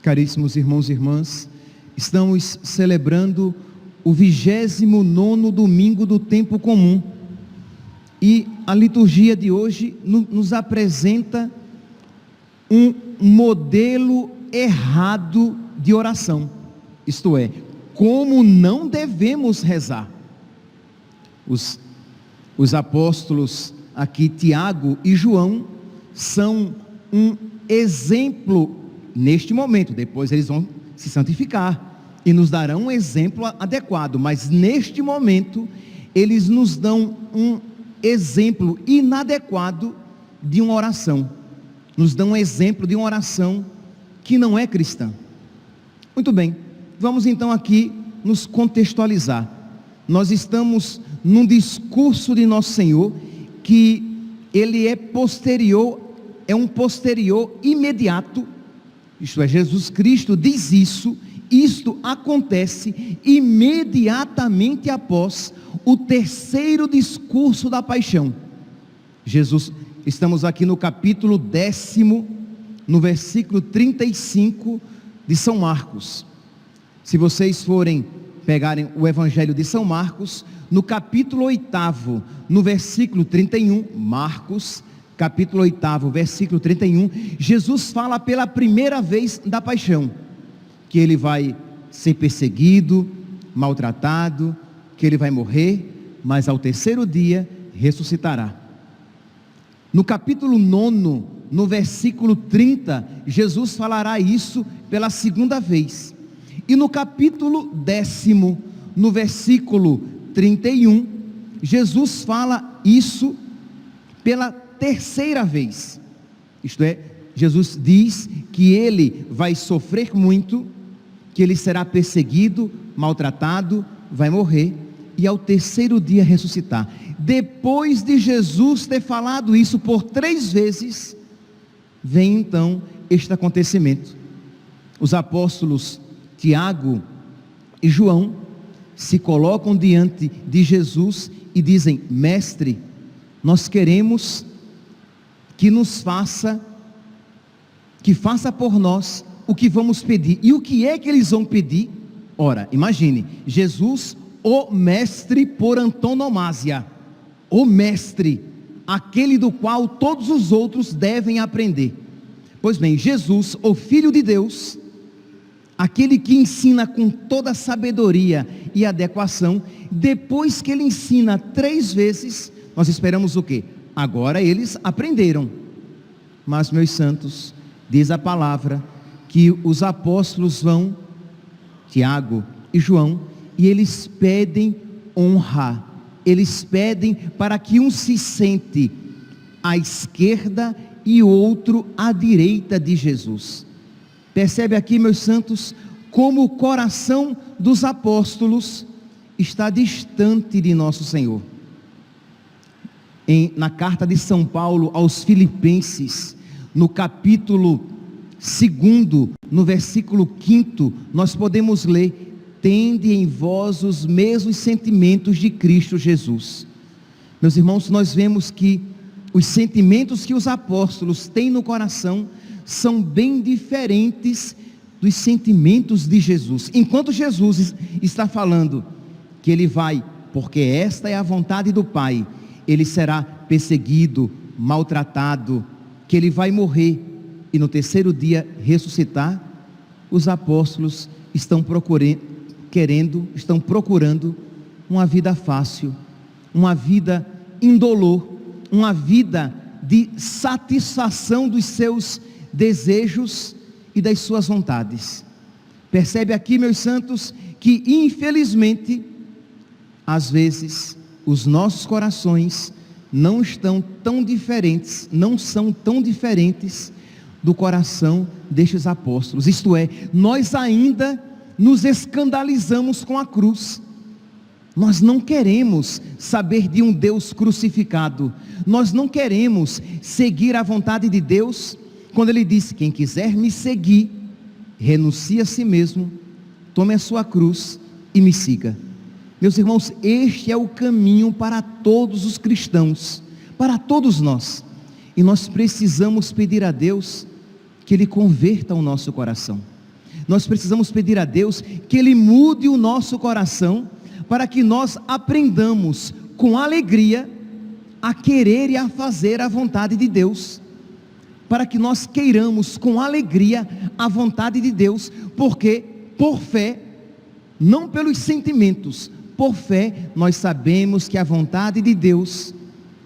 Caríssimos irmãos e irmãs, estamos celebrando o 29º domingo do tempo comum, e a liturgia de hoje nos apresenta um modelo errado de oração, isto é, como não devemos rezar. Os apóstolos aqui, Tiago e João, são um exemplo neste momento. Depois eles vão se santificar e nos darão um exemplo adequado, mas neste momento eles nos dão um exemplo inadequado de uma oração, nos dão um exemplo de uma oração que não é cristã. Muito bem, vamos então aqui nos contextualizar. Nós estamos num discurso de Nosso Senhor que ele é posterior, é um posterior imediato. Isto é, Jesus Cristo diz isso, isto acontece imediatamente após o terceiro discurso da paixão. Estamos aqui no capítulo 10, no versículo 35 de São Marcos. Se vocês forem pegarem o Evangelho de São Marcos, no capítulo 8, no versículo 31, Marcos, capítulo 8, versículo 31, Jesus fala pela primeira vez da paixão, que ele vai ser perseguido, maltratado, que ele vai morrer, mas ao terceiro dia ressuscitará. No capítulo 9, no versículo 30, Jesus falará isso pela segunda vez. E no capítulo 10, no versículo 31, Jesus fala isso pela terceira vez. Isto é, Jesus diz que ele vai sofrer muito, que ele será perseguido, maltratado, vai morrer e ao terceiro dia ressuscitar. Depois de Jesus ter falado isso por 3 vezes, vem então este acontecimento. Os apóstolos Tiago e João se colocam diante de Jesus e dizem: mestre, nós queremos que faça por nós o que vamos pedir. E o que é que eles vão pedir? Ora, imagine, Jesus, o mestre por antonomasia, o mestre, aquele do qual todos os outros devem aprender. Pois bem, Jesus, o Filho de Deus, aquele que ensina com toda sabedoria e adequação, depois que ele ensina 3 vezes, nós esperamos o quê? Agora eles aprenderam. Mas, meus santos, diz a palavra que os apóstolos vão, Tiago e João, e eles pedem honra, eles pedem para que um se sente à esquerda e outro à direita de Jesus. Percebe aqui, meus santos, como o coração dos apóstolos está distante de nosso Senhor. Na carta de São Paulo aos Filipenses, no capítulo 2, no versículo 5, nós podemos ler: tende em vós os mesmos sentimentos de Cristo Jesus. Meus irmãos, nós vemos que os sentimentos que os apóstolos têm no coração são bem diferentes dos sentimentos de Jesus. Enquanto Jesus está falando que ele vai, porque esta é a vontade do Pai, ele será perseguido, maltratado, que ele vai morrer e no terceiro dia ressuscitar, os apóstolos estão procurando uma vida fácil, uma vida indolor, uma vida de satisfação dos seus desejos e das suas vontades. Percebe aqui, meus santos, que infelizmente, às vezes, os nossos corações não são tão diferentes do coração destes apóstolos. Isto é, nós ainda nos escandalizamos com a cruz. Nós não queremos saber de um Deus crucificado. Nós não queremos seguir a vontade de Deus, quando Ele diz: quem quiser me seguir, renuncie a si mesmo, tome a sua cruz e me siga. Meus irmãos, este é o caminho para todos os cristãos, para todos nós. E nós precisamos pedir a Deus que Ele converta o nosso coração. Nós precisamos pedir a Deus que Ele mude o nosso coração, para que nós aprendamos com alegria a querer e a fazer a vontade de Deus. Para que nós queiramos com alegria a vontade de Deus, porque por fé, não pelos sentimentos, por fé nós sabemos que a vontade de Deus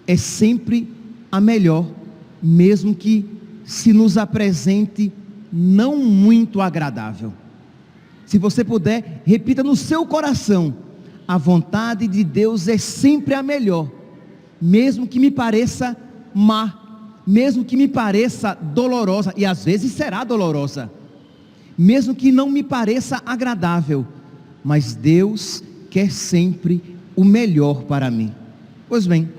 é sempre a melhor, mesmo que se nos apresente não muito agradável. Se você puder, repita no seu coração: a vontade de Deus é sempre a melhor, mesmo que me pareça má, mesmo que me pareça dolorosa, e às vezes será dolorosa, mesmo que não me pareça agradável, mas Deus quer sempre o melhor para mim. Pois bem,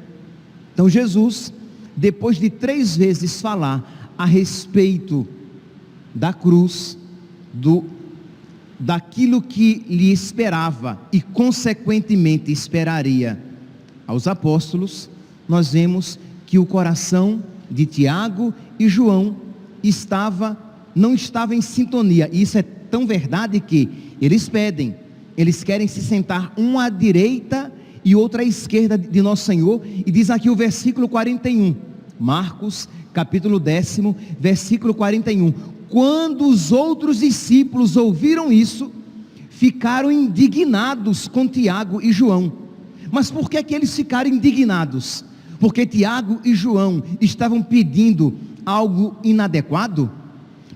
então Jesus, depois de 3 vezes falar a respeito da cruz, daquilo que lhe esperava e consequentemente esperaria aos apóstolos, nós vemos que o coração de Tiago e João não estava em sintonia. E isso é tão verdade que eles querem se sentar um à direita e outro à esquerda de nosso Senhor. E diz aqui o versículo 41, Marcos capítulo 10, versículo 41: quando os outros discípulos ouviram isso, ficaram indignados com Tiago e João. Mas por que eles ficaram indignados? Porque Tiago e João estavam pedindo algo inadequado?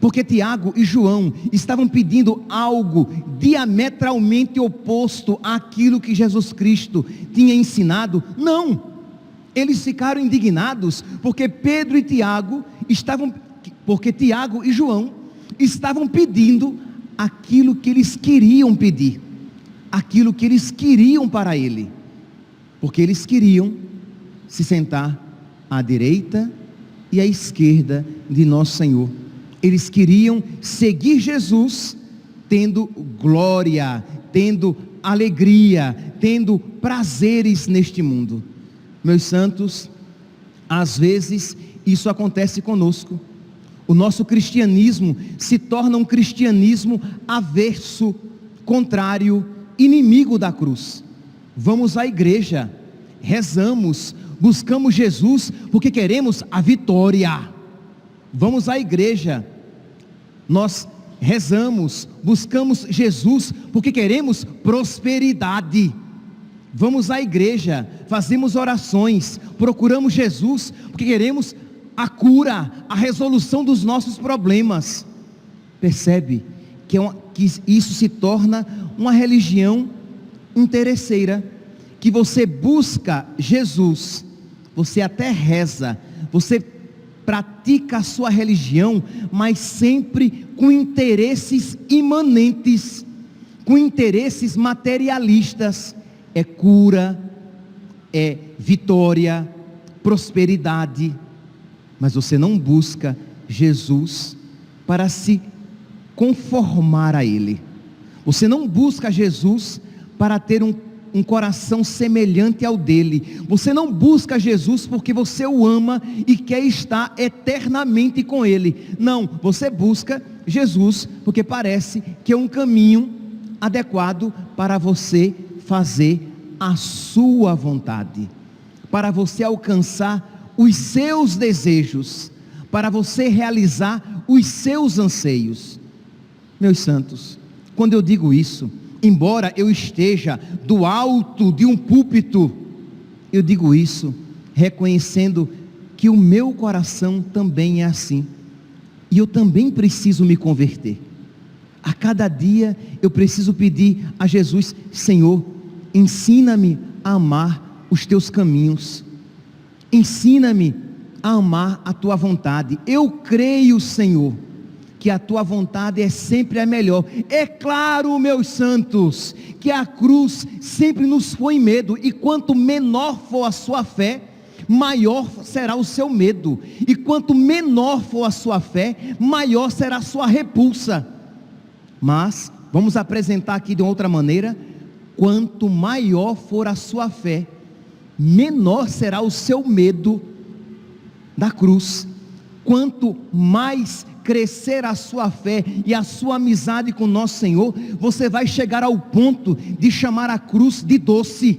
Porque Tiago e João estavam pedindo algo diametralmente oposto àquilo que Jesus Cristo tinha ensinado? Não, eles ficaram indignados porque Tiago e João estavam pedindo aquilo que eles queriam pedir, aquilo que eles queriam para ele, porque eles queriam se sentar à direita e à esquerda de nosso Senhor. Eles queriam seguir Jesus, tendo glória, tendo alegria, tendo prazeres neste mundo. Meus santos, às vezes isso acontece conosco. O nosso cristianismo se torna um cristianismo averso, contrário, inimigo da cruz. Vamos à igreja, rezamos, buscamos Jesus porque queremos a vitória. Vamos à igreja, nós rezamos, buscamos Jesus porque queremos prosperidade. Vamos à igreja, fazemos orações, procuramos Jesus porque queremos a cura, a resolução dos nossos problemas. Percebe que isso se torna uma religião interesseira, que você busca Jesus, você até reza, você pratica a sua religião, mas sempre com interesses imanentes, com interesses materialistas. É cura, é vitória, prosperidade, mas você não busca Jesus para se conformar a Ele. Você não busca Jesus para ter um coração semelhante ao dele. Você não busca Jesus porque você o ama e quer estar eternamente com Ele. Não, você busca Jesus porque parece que é um caminho adequado para você fazer a sua vontade, para você alcançar os seus desejos, para você realizar os seus anseios. Meus santos, quando eu digo isso, embora eu esteja do alto de um púlpito, eu digo isso reconhecendo que o meu coração também é assim, e eu também preciso me converter. A cada dia eu preciso pedir a Jesus: Senhor, ensina-me a amar os teus caminhos, Ensina-me a amar a tua vontade. Eu creio, Senhor, que a tua vontade é sempre a melhor. É claro, meus santos, que a cruz sempre nos põe medo, e quanto menor for a sua fé, maior será o seu medo, e quanto menor for a sua fé, maior será a sua repulsa. Mas vamos apresentar aqui de outra maneira: quanto maior for a sua fé, menor será o seu medo da cruz. Quanto mais crescer a sua fé e a sua amizade com nosso Senhor, você vai chegar ao ponto de chamar a cruz de doce.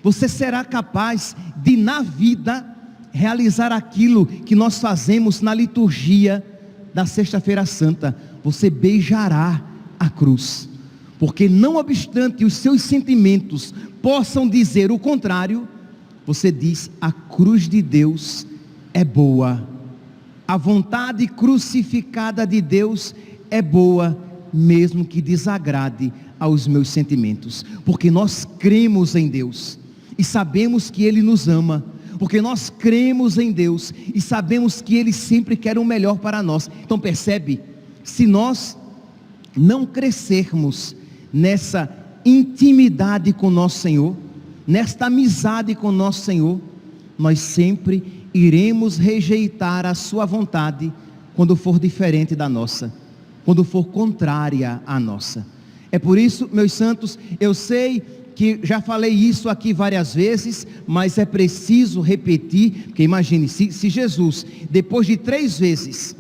Você será capaz de, na vida, realizar aquilo que nós fazemos na liturgia da Sexta-feira Santa. Você beijará a cruz, porque não obstante os seus sentimentos possam dizer o contrário, você diz: a cruz de Deus é boa, a vontade crucificada de Deus é boa, mesmo que desagrade aos meus sentimentos, porque nós cremos em Deus e sabemos que Ele nos ama, porque nós cremos em Deus e sabemos que Ele sempre quer o melhor para nós. Então percebe, se nós não crescermos nessa intimidade com nosso Senhor, nesta amizade com nosso Senhor, nós sempre iremos rejeitar a sua vontade quando for diferente da nossa, quando for contrária à nossa. É por isso, meus santos, eu sei que já falei isso aqui várias vezes, mas é preciso repetir, porque imagine, se Jesus, depois de três vezes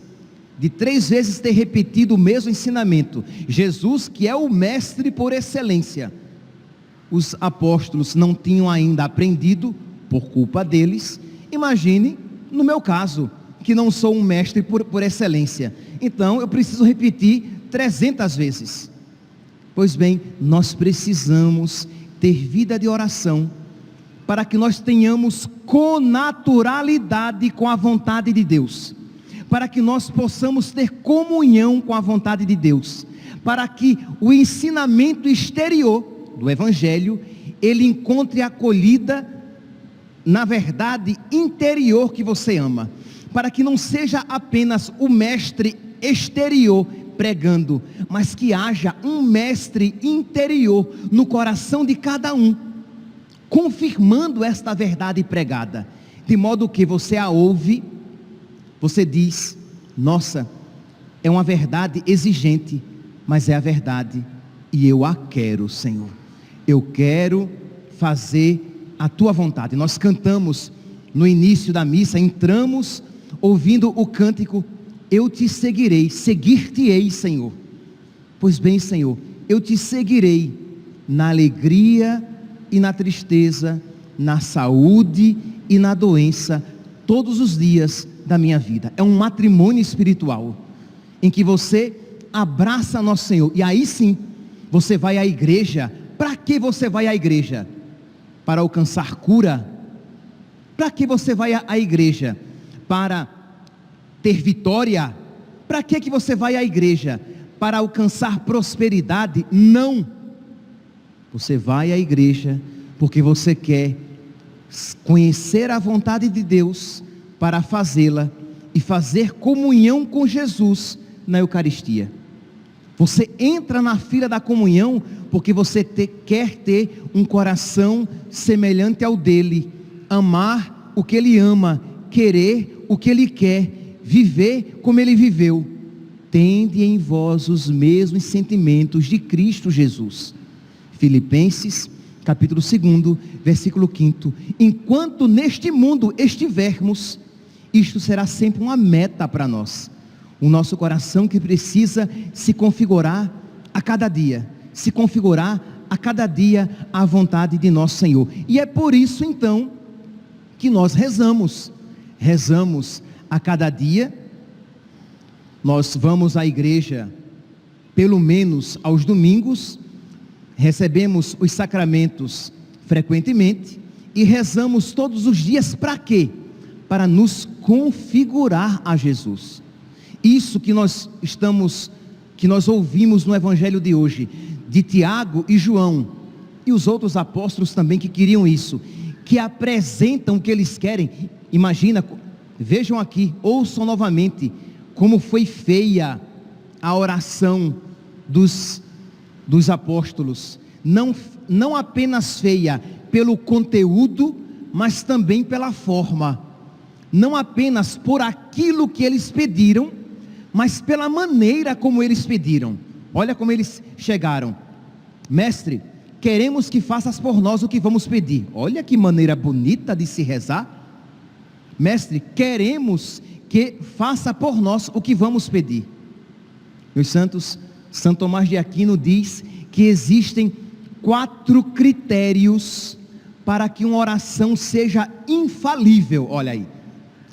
ter repetido o mesmo ensinamento, Jesus, que é o mestre por excelência, os apóstolos não tinham ainda aprendido por culpa deles, imagine no meu caso, que não sou um mestre por excelência, então eu preciso repetir 300 vezes. Pois bem, nós precisamos ter vida de oração, para que nós tenhamos connaturalidade com a vontade de Deus, para que nós possamos ter comunhão com a vontade de Deus, para que o ensinamento exterior do Evangelho, ele encontre acolhida na verdade interior que você ama, para que não seja apenas o mestre exterior pregando, mas que haja um mestre interior no coração de cada um, confirmando esta verdade pregada, de modo que você a ouve, você diz: nossa, é uma verdade exigente, mas é a verdade, e eu a quero, Senhor, eu quero fazer a tua vontade. Nós cantamos no início da missa, entramos ouvindo o cântico: eu te seguirei, seguir-te-ei, Senhor. Pois bem, Senhor, eu te seguirei na alegria e na tristeza, na saúde e na doença, todos os dias da minha vida. É um matrimônio espiritual, em que você abraça nosso Senhor, e aí sim, você vai à igreja. Para que você vai à igreja? Para alcançar cura? Para que você vai à igreja? Para ter vitória? Para que você vai à igreja? Para alcançar prosperidade? Não. Você vai à igreja porque você quer conhecer a vontade de Deus para fazê-la e fazer comunhão com Jesus na Eucaristia. Você entra na fila da comunhão porque você quer ter um coração semelhante ao dele, amar o que ele ama, querer o que ele quer, viver como ele viveu. Tende em vós os mesmos sentimentos de Cristo Jesus. Filipenses capítulo 2, versículo 5. Enquanto neste mundo estivermos, isto será sempre uma meta para nós. O nosso coração que precisa se configurar a cada dia, se configurar a cada dia à vontade de nosso Senhor. E é por isso então que nós rezamos a cada dia. Nós vamos à igreja pelo menos aos domingos, recebemos os sacramentos frequentemente e rezamos todos os dias. Para quê? Para nos configurar a Jesus. Isso que nós ouvimos no Evangelho de hoje, de Tiago e João, e os outros apóstolos também que queriam isso, que apresentam o que eles querem. Imagina, vejam aqui, ouçam novamente como foi feia a oração dos apóstolos. Não apenas feia pelo conteúdo, mas também pela forma. Não apenas por aquilo que eles pediram, mas pela maneira como eles pediram. Olha como eles chegaram: mestre, queremos que faças por nós o que vamos pedir. Olha que maneira bonita de se rezar. Mestre, queremos que faça por nós o que vamos pedir. Meus santos, São Tomás de Aquino diz que existem 4 critérios para que uma oração seja infalível. Olha aí,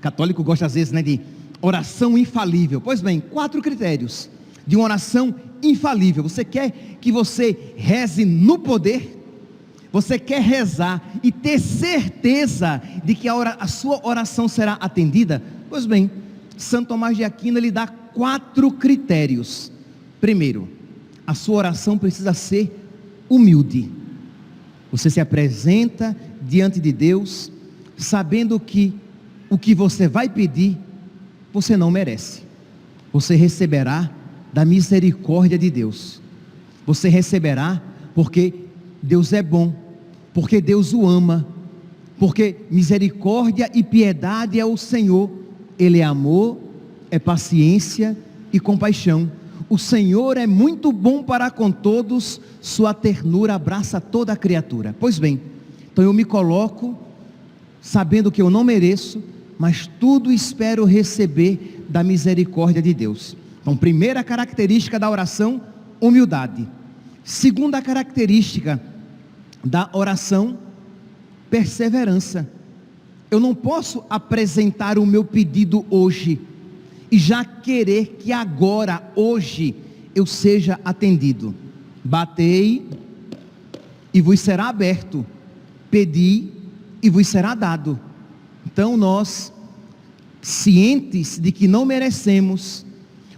católico gosta às vezes, de oração infalível. Pois bem, 4 critérios de uma oração infalível. Você quer que você reze no poder? Você quer rezar e ter certeza de que a sua oração será atendida? Pois bem, São Tomás de Aquino, ele dá 4 critérios. Primeiro, a sua oração precisa ser humilde. Você se apresenta diante de Deus, sabendo que o que você vai pedir, você não merece. Você receberá da misericórdia de Deus. Você receberá porque Deus é bom, porque Deus o ama, porque misericórdia e piedade é o Senhor. Ele é amor, é paciência e compaixão. O Senhor é muito bom para com todos, sua ternura abraça toda a criatura. Pois bem, então eu me coloco sabendo que eu não mereço, mas tudo espero receber da misericórdia de Deus. Então, primeira característica da oração, humildade. Segunda característica da oração, perseverança. Eu não posso apresentar o meu pedido hoje e já querer que agora, hoje, eu seja atendido. Batei e vos será aberto, pedi e vos será dado. Então nós, cientes de que não merecemos,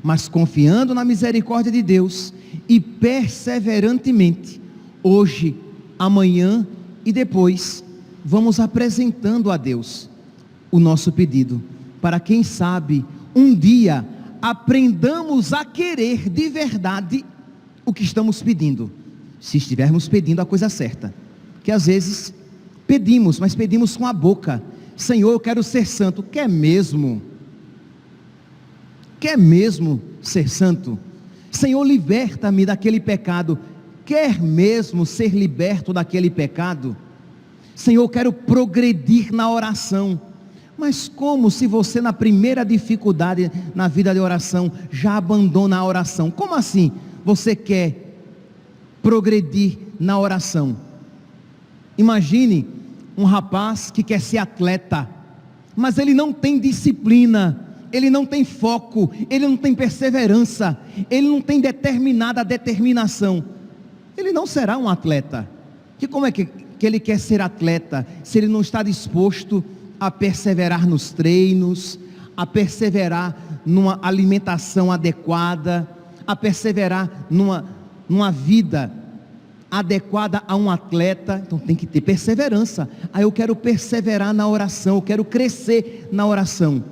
mas confiando na misericórdia de Deus e perseverantemente, hoje, amanhã e depois, vamos apresentando a Deus o nosso pedido, para quem sabe um dia aprendamos a querer de verdade o que estamos pedindo, se estivermos pedindo a coisa certa. Que às vezes pedimos, mas pedimos com a boca: Senhor, eu quero ser santo. Quer mesmo? Quer mesmo ser santo? Senhor, liberta-me daquele pecado. Quer mesmo ser liberto daquele pecado? Senhor, eu quero progredir na oração. Mas como se você na primeira dificuldade na vida de oração já abandona a oração? Como assim você quer progredir na oração? Imagine um rapaz que quer ser atleta, mas ele não tem disciplina, ele não tem foco, ele não tem perseverança, ele não tem determinada determinação. Ele não será um atleta. Que como é que ele quer ser atleta se ele não está disposto a perseverar nos treinos, a perseverar numa alimentação adequada, a perseverar numa vida adequada a um atleta? Então tem que ter perseverança. Eu quero perseverar na oração, eu quero crescer na oração.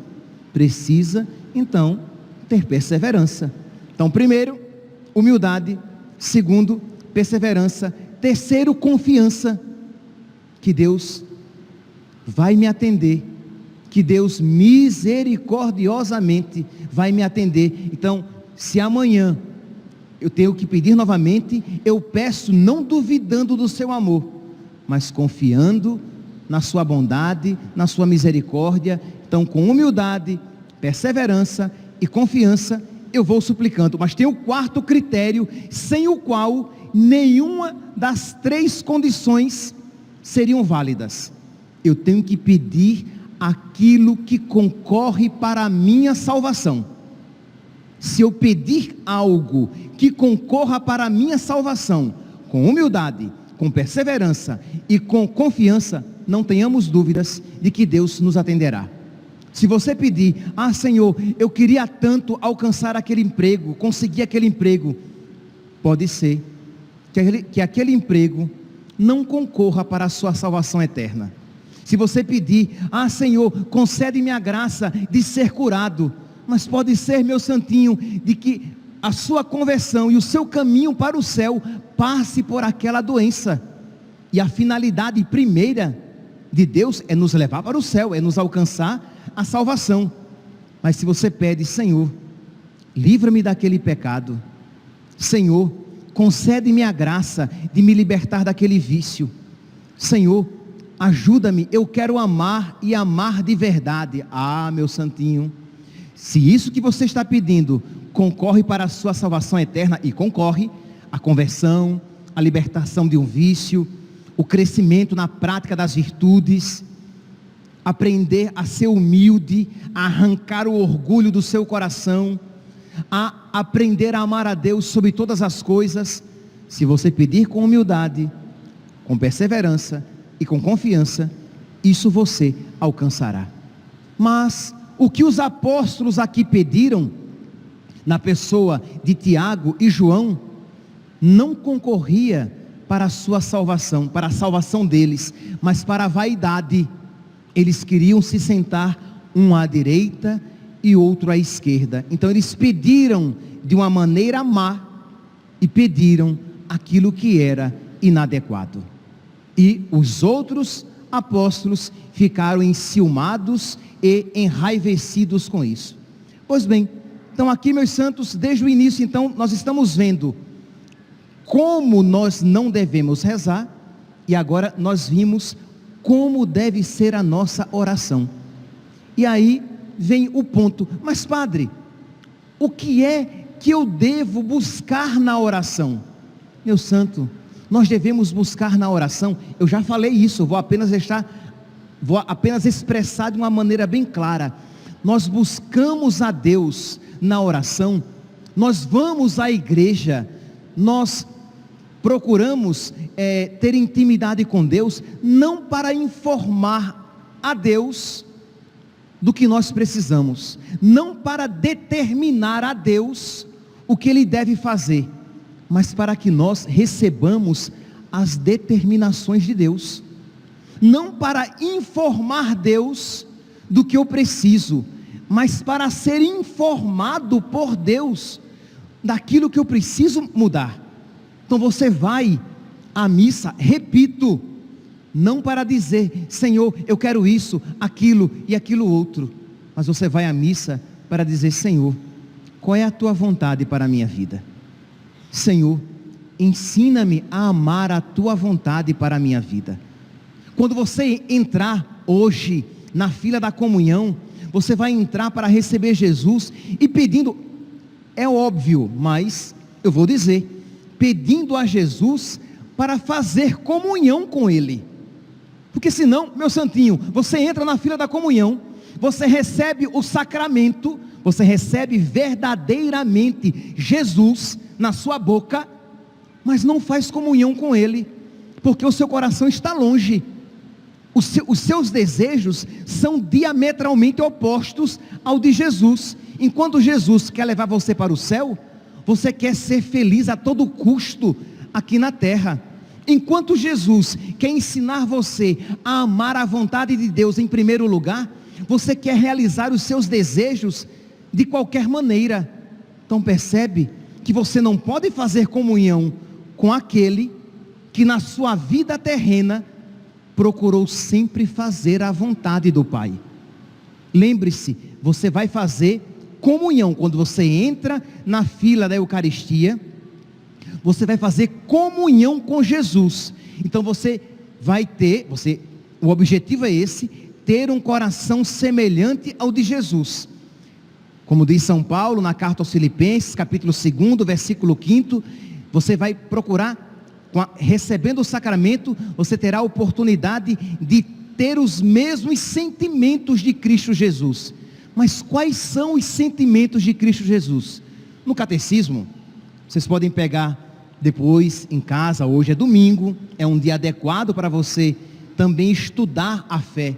Precisa então ter perseverança. Então, primeiro, humildade. Segundo, perseverança. Terceiro, confiança que Deus vai me atender, que Deus misericordiosamente vai me atender. Então, se amanhã eu tenho que pedir novamente, eu peço não duvidando do seu amor, mas confiando na sua bondade, na sua misericórdia. Então, com humildade, perseverança e confiança, eu vou suplicando. Mas tem o quarto critério, sem o qual nenhuma das 3 condições seriam válidas. Eu tenho que pedir aquilo que concorre para a minha salvação. Se eu pedir algo que concorra para a minha salvação, com humildade, com perseverança e com confiança, não tenhamos dúvidas de que Deus nos atenderá. Se você pedir: Senhor, eu queria tanto alcançar aquele emprego, conseguir aquele emprego, pode ser que aquele emprego não concorra para a sua salvação eterna. Se você pedir, Senhor, concede-me a graça de ser curado, mas pode ser, meu santinho, de que a sua conversão e o seu caminho para o céu passe por aquela doença, e a finalidade primeira de Deus é nos levar para o céu, é nos alcançar a salvação. Mas se você pede, Senhor, livra-me daquele pecado, Senhor, concede-me a graça de me libertar daquele vício, Senhor, ajuda-me, eu quero amar e amar de verdade. Meu santinho, se isso que você está pedindo concorre para a sua salvação eterna, e concorre, a conversão, a libertação de um vício, o crescimento na prática das virtudes, aprender a ser humilde, a arrancar o orgulho do seu coração, a aprender a amar a Deus sobre todas as coisas, se você pedir com humildade, com perseverança e com confiança, isso você alcançará. Mas o que os apóstolos aqui pediram, na pessoa de Tiago e João, não concorria para a sua salvação, para a salvação deles, mas para a vaidade. Eles queriam se sentar um à direita e outro à esquerda. Então eles pediram de uma maneira má e pediram aquilo que era inadequado. E os outros apóstolos ficaram enciumados e enraivecidos com isso. Pois bem, então aqui, meus santos, desde o início, então, nós estamos vendo como nós não devemos rezar, e agora nós vimos como deve ser a nossa oração. E aí vem o ponto, mas padre, o que é que eu devo buscar na oração? Meu santo, nós devemos buscar na oração, eu já falei isso, vou apenas expressar de uma maneira bem clara. Nós buscamos a Deus na oração, nós vamos à igreja, nós procuramos ter intimidade com Deus, não para informar a Deus do que nós precisamos, não para determinar a Deus o que Ele deve fazer, mas para que nós recebamos as determinações de Deus, não para informar Deus do que eu preciso, mas para ser informado por Deus daquilo que eu preciso mudar. Então você vai à missa, repito, não para dizer, Senhor, eu quero isso, aquilo e aquilo outro, mas você vai à missa para dizer, Senhor, qual é a tua vontade para a minha vida? Senhor, ensina-me a amar a tua vontade para a minha vida. Quando você entrar hoje na fila da comunhão, você vai entrar para receber Jesus e pedindo, é óbvio, mas eu vou dizer, pedindo a Jesus para fazer comunhão com Ele, porque senão, meu santinho, você entra na fila da comunhão, você recebe o sacramento, você recebe verdadeiramente Jesus na sua boca, mas não faz comunhão com Ele, porque o seu coração está longe, os seus desejos são diametralmente opostos ao de Jesus. Enquanto Jesus quer levar você para o céu, você quer ser feliz a todo custo aqui na terra. Enquanto Jesus quer ensinar você a amar a vontade de Deus em primeiro lugar, você quer realizar os seus desejos de qualquer maneira. Então percebe que você não pode fazer comunhão com aquele que na sua vida terrena procurou sempre fazer a vontade do Pai. Lembre-se, você vai fazer comunhão quando você entra na fila da Eucaristia, você vai fazer comunhão com Jesus. Então você vai ter, o objetivo é esse, ter um coração semelhante ao de Jesus. Como diz São Paulo na carta aos Filipenses, capítulo 2, versículo 5, você vai procurar, recebendo o sacramento, você terá a oportunidade de ter os mesmos sentimentos de Cristo Jesus. Mas quais são os sentimentos de Cristo Jesus? No catecismo, vocês podem pegar depois em casa, hoje é domingo, é um dia adequado para você também estudar a fé.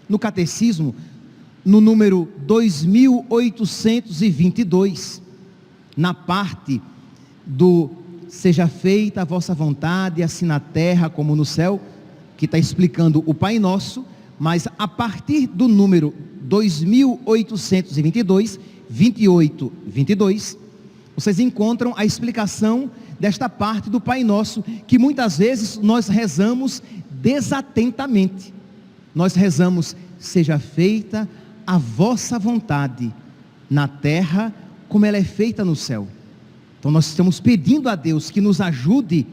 No catecismo, no número 2822, na parte do seja feita a vossa vontade, assim na terra como no céu, que está explicando o Pai Nosso, mas a partir do número 2822, 28:22, vocês encontram a explicação desta parte do Pai Nosso, que muitas vezes nós rezamos desatentamente. Nós rezamos: seja feita a vossa vontade, na terra como ela é feita no céu. Então nós estamos pedindo a Deus que nos ajude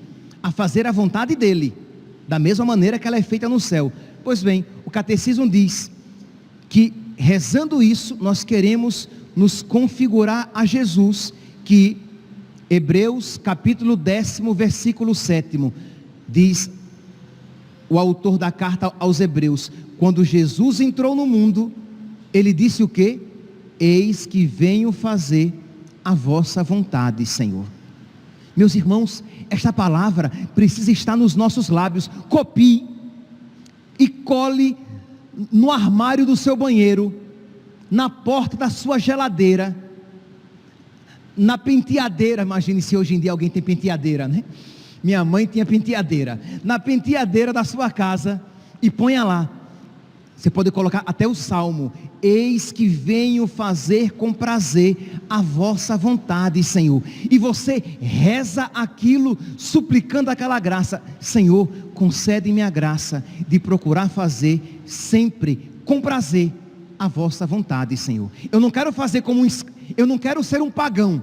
a fazer a vontade dEle, da mesma maneira que ela é feita no céu. Pois bem, o catecismo diz que rezando isso, nós queremos nos configurar a Jesus, que Hebreus capítulo 10, versículo 7, diz o autor da carta aos Hebreus: quando Jesus entrou no mundo, ele disse o quê? Eis que venho fazer a vossa vontade, Senhor. Meus irmãos, esta palavra precisa estar nos nossos lábios. Copie e cole no armário do seu banheiro, na porta da sua geladeira, na penteadeira. Imagine se hoje em dia alguém tem penteadeira, né? Minha mãe tinha penteadeira. Na penteadeira da sua casa, e ponha lá. Você pode colocar até o salmo: eis que venho fazer com prazer a vossa vontade, Senhor. E você reza aquilo, suplicando aquela graça: Senhor, concede-me a graça de procurar fazer sempre com prazer a vossa vontade, Senhor. Eu não quero fazer eu não quero ser um pagão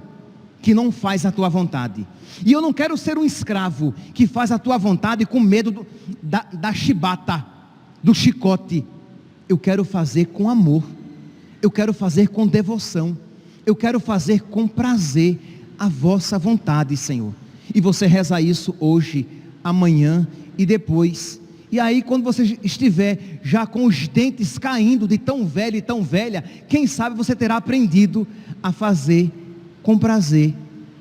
que não faz a tua vontade. E eu não quero ser um escravo que faz a tua vontade com medo da chibata, do chicote. Eu quero fazer com amor, eu quero fazer com devoção, eu quero fazer com prazer a vossa vontade, Senhor. E você reza isso hoje, amanhã e depois. E aí, quando você estiver já com os dentes caindo de tão velho e tão velha, quem sabe você terá aprendido a fazer com prazer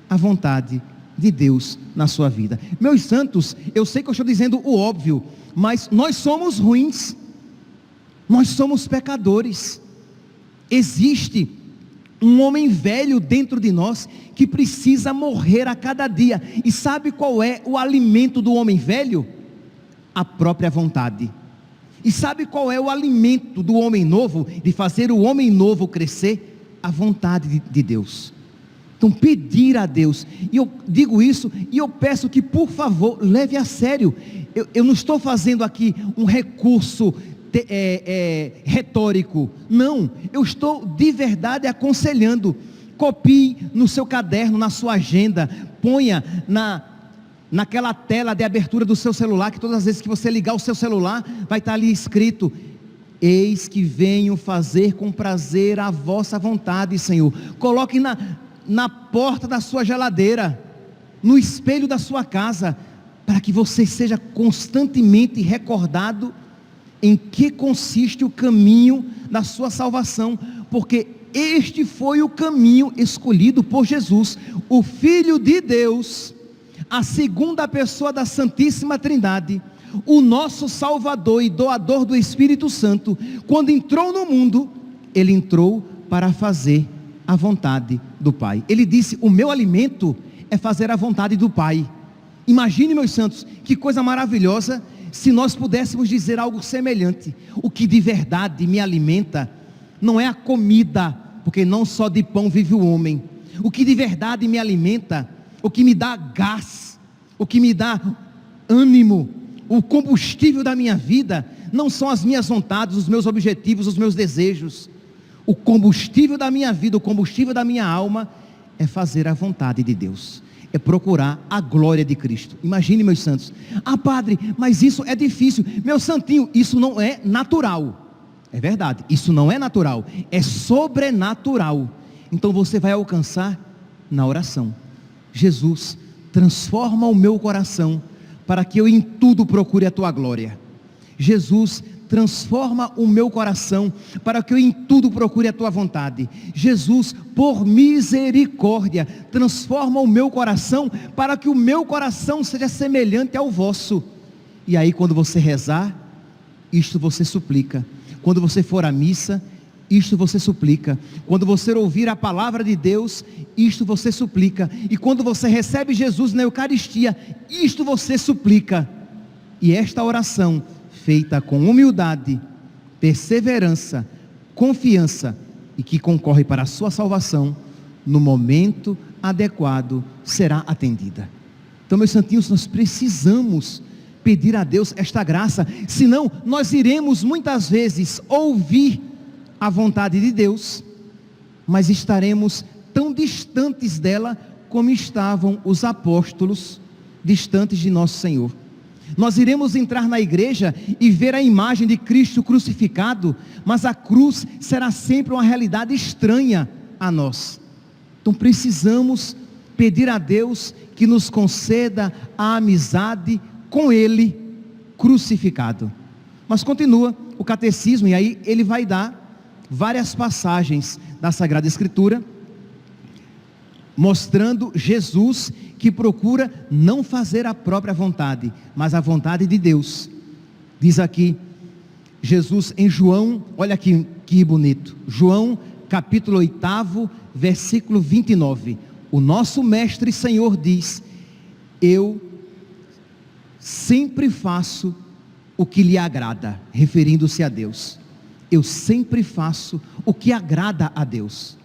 a vontade de Deus na sua vida. Meus santos, eu sei que eu estou dizendo o óbvio, mas nós somos ruins. Nós somos pecadores. Existe um homem velho dentro de nós que precisa morrer a cada dia. E sabe qual é o alimento do homem velho? A própria vontade. E sabe qual é o alimento do homem novo, de fazer o homem novo crescer? A vontade de Deus. Então, pedir a Deus, e eu digo isso, e eu peço que, por favor, leve a sério. Eu não estou fazendo aqui um recurso retórico, não, eu estou de verdade aconselhando. Copie no seu caderno, na sua agenda, ponha naquela tela de abertura do seu celular, que todas as vezes que você ligar o seu celular, vai estar ali escrito: eis que venho fazer com prazer a vossa vontade, Senhor. Coloque na porta da sua geladeira, no espelho da sua casa, para que você seja constantemente recordado em que consiste o caminho da sua salvação, porque este foi o caminho escolhido por Jesus, o Filho de Deus, a segunda pessoa da Santíssima Trindade, o nosso Salvador e doador do Espírito Santo. Quando entrou no mundo, ele entrou para fazer a vontade do Pai. Ele disse: o meu alimento é fazer a vontade do Pai. Imagine, meus santos, que coisa maravilhosa se nós pudéssemos dizer algo semelhante. O que de verdade me alimenta não é a comida, porque não só de pão vive o homem. O que de verdade me alimenta, o que me dá gás, o que me dá ânimo, o combustível da minha vida, não são as minhas vontades, os meus objetivos, os meus desejos. O combustível da minha vida, o combustível da minha alma é fazer a vontade de Deus, é procurar a glória de Cristo. Imagine, meus santos: ah, padre, mas isso é difícil. Meu santinho, isso não é natural. É verdade, isso não é natural, é sobrenatural. Então você vai alcançar na oração. Jesus, transforma o meu coração para que eu em tudo procure a tua glória. Jesus, transforma o meu coração para que eu em tudo procure a tua vontade. Jesus, por misericórdia, transforma o meu coração para que o meu coração seja semelhante ao vosso. E aí, quando você rezar, isto você suplica. Quando você for à missa, isto você suplica. Quando você ouvir a palavra de Deus, isto você suplica. E quando você recebe Jesus na Eucaristia, isto você suplica. E esta oração, feita com humildade, perseverança, confiança e que concorre para a sua salvação, no momento adequado será atendida. Então, meus santinhos, nós precisamos pedir a Deus esta graça, senão nós iremos muitas vezes ouvir a vontade de Deus, mas estaremos tão distantes dela como estavam os apóstolos distantes de nosso Senhor. Nós iremos entrar na igreja e ver a imagem de Cristo crucificado, mas a cruz será sempre uma realidade estranha a nós. Então precisamos pedir a Deus que nos conceda a amizade com Ele crucificado. Mas continua o catecismo, e aí ele vai dar várias passagens da Sagrada Escritura, mostrando Jesus que procura não fazer a própria vontade, mas a vontade de Deus. Diz aqui Jesus em João, olha aqui que bonito, João capítulo 8, versículo 29, o nosso mestre e Senhor diz: eu sempre faço o que lhe agrada, referindo-se a Deus. Eu sempre faço o que agrada a Deus.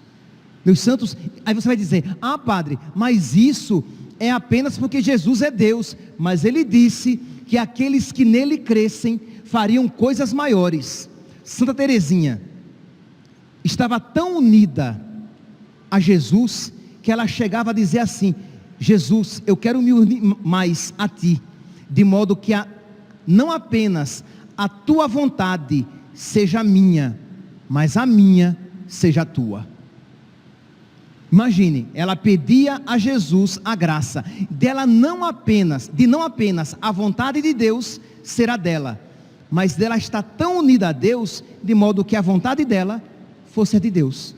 Meus santos, aí você vai dizer: ah, padre, mas isso é apenas porque Jesus é Deus. Mas ele disse que aqueles que nele crescem fariam coisas maiores. Santa Teresinha estava tão unida a Jesus, que ela chegava a dizer assim: Jesus, eu quero me unir mais a ti, de modo que não apenas a tua vontade seja minha, mas a minha seja a tua. Imagine, ela pedia a Jesus a graça dela não apenas a vontade de Deus será dela, mas dela estar tão unida a Deus, de modo que a vontade dela fosse a de Deus.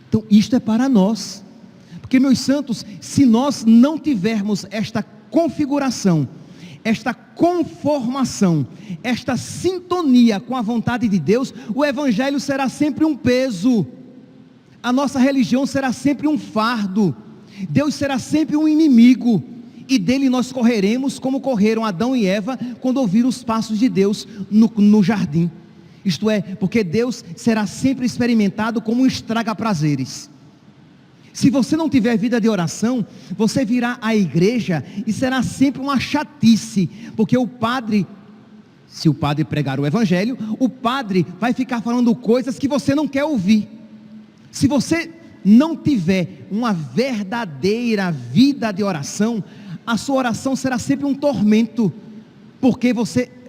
Então isto é para nós, porque, meus santos, se nós não tivermos esta configuração, esta conformação, esta sintonia com a vontade de Deus, o Evangelho será sempre um peso, a nossa religião será sempre um fardo, Deus será sempre um inimigo, e dele nós correremos como correram Adão e Eva quando ouviram os passos de Deus no jardim. Isto é, porque Deus será sempre experimentado como um estraga-prazeres. Se você não tiver vida de oração, você virá à igreja e será sempre uma chatice, porque se o padre pregar o Evangelho, o padre vai ficar falando coisas que você não quer ouvir. Se você não tiver uma verdadeira vida de oração, a sua oração será sempre um tormento, porque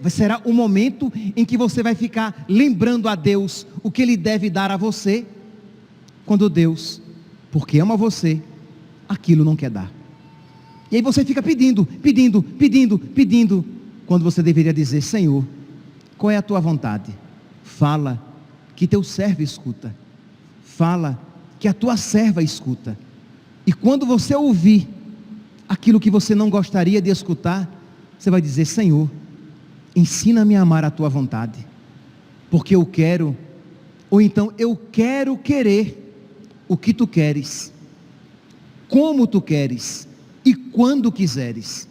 será o momento em que você vai ficar lembrando a Deus o que Ele deve dar a você, quando Deus, porque ama você, aquilo não quer dar. E aí você fica pedindo, quando você deveria dizer: Senhor, qual é a tua vontade? Fala, que teu servo escuta. Fala, que a tua serva escuta. E quando você ouvir aquilo que você não gostaria de escutar, você vai dizer: Senhor, ensina-me a amar a tua vontade, porque eu quero, ou então eu quero querer o que tu queres, como tu queres e quando quiseres.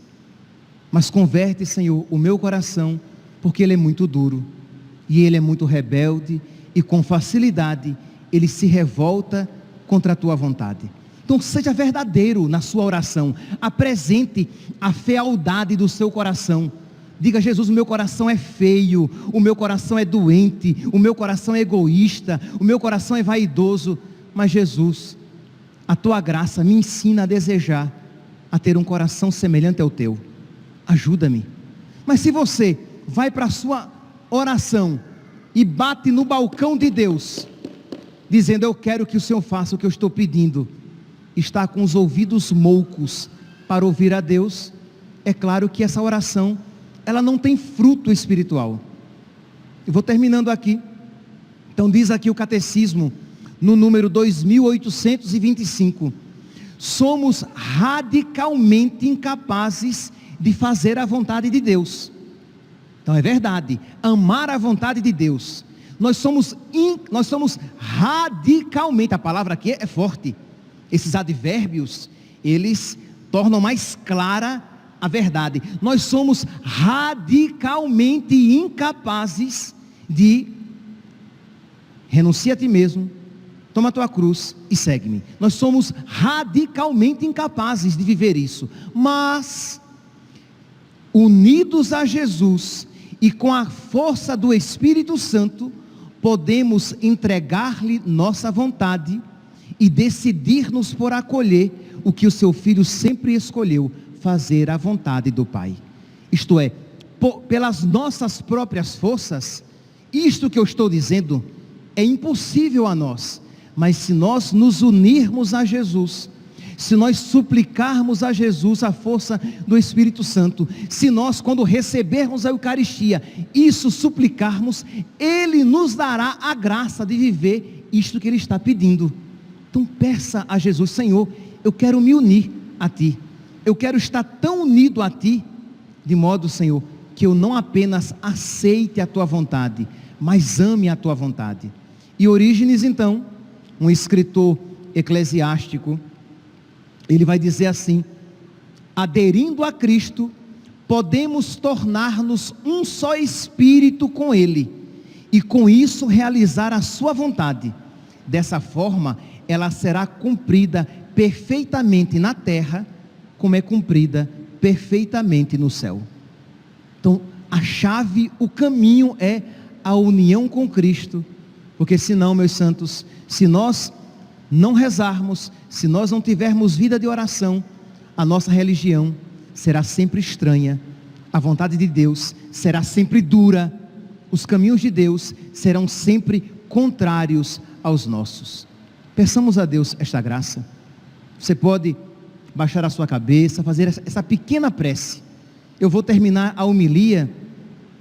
Mas converte, Senhor, o meu coração, porque ele é muito duro e ele é muito rebelde, e com facilidade ele se revolta contra a tua vontade. Então seja verdadeiro na sua oração, apresente a fealdade do seu coração. Diga: Jesus, o meu coração é feio, o meu coração é doente, o meu coração é egoísta, o meu coração é vaidoso. Mas Jesus, a tua graça me ensina a desejar, a ter um coração semelhante ao teu. Ajuda-me. Mas se você vai para a sua oração e bate no balcão de Deus, dizendo: eu quero que o Senhor faça o que eu estou pedindo, está com os ouvidos moucos para ouvir a Deus, é claro que essa oração, ela não tem fruto espiritual. Eu vou terminando aqui. Então diz aqui o catecismo, no número 2825, somos radicalmente incapazes de fazer a vontade de Deus. Então é verdade, amar a vontade de Deus, nós somos radicalmente, a palavra aqui é forte, esses advérbios, eles tornam mais clara a verdade. Nós somos radicalmente incapazes de renuncia a ti mesmo, toma a tua cruz e segue-me. Nós somos radicalmente incapazes de viver isso, mas unidos a Jesus e com a força do Espírito Santo, podemos entregar-lhe nossa vontade e decidir-nos por acolher o que o seu Filho sempre escolheu, fazer a vontade do Pai. Isto é, pelas nossas próprias forças, isto que eu estou dizendo é impossível a nós, mas se nós nos unirmos a Jesus, se nós suplicarmos a Jesus a força do Espírito Santo, se nós, quando recebermos a Eucaristia, isso suplicarmos, Ele nos dará a graça de viver isto que Ele está pedindo. Então peça a Jesus: Senhor, eu quero me unir a Ti, eu quero estar tão unido a Ti, de modo, Senhor, que eu não apenas aceite a Tua vontade, mas ame a Tua vontade. E Orígenes, então, um escritor eclesiástico, ele vai dizer assim: aderindo a Cristo, podemos tornar-nos um só espírito com Ele, e com isso realizar a sua vontade. Dessa forma, ela será cumprida perfeitamente na terra, como é cumprida perfeitamente no céu. Então, a chave, o caminho é a união com Cristo, porque senão, meus santos, se nós não rezarmos, se nós não tivermos vida de oração, a nossa religião será sempre estranha, a vontade de Deus será sempre dura, os caminhos de Deus serão sempre contrários aos nossos. Peçamos a Deus esta graça. Você pode baixar a sua cabeça, fazer essa pequena prece. Eu vou terminar a homilia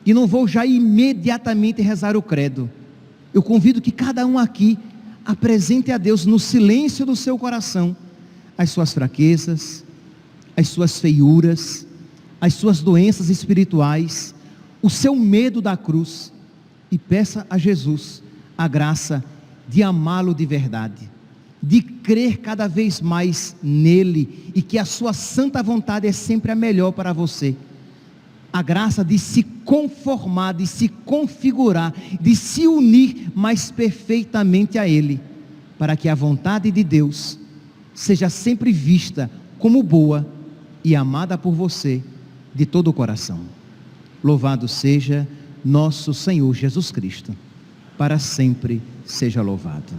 e não vou já imediatamente rezar o credo. Eu convido que cada um aqui apresente a Deus no silêncio do seu coração as suas fraquezas, as suas feiuras, as suas doenças espirituais, o seu medo da cruz, e peça a Jesus a graça de amá-lo de verdade, de crer cada vez mais nele, e que a sua santa vontade é sempre a melhor para você. A graça de se conformar, de se configurar, de se unir mais perfeitamente a Ele, para que a vontade de Deus seja sempre vista como boa e amada por você de todo o coração. Louvado seja nosso Senhor Jesus Cristo, para sempre seja louvado.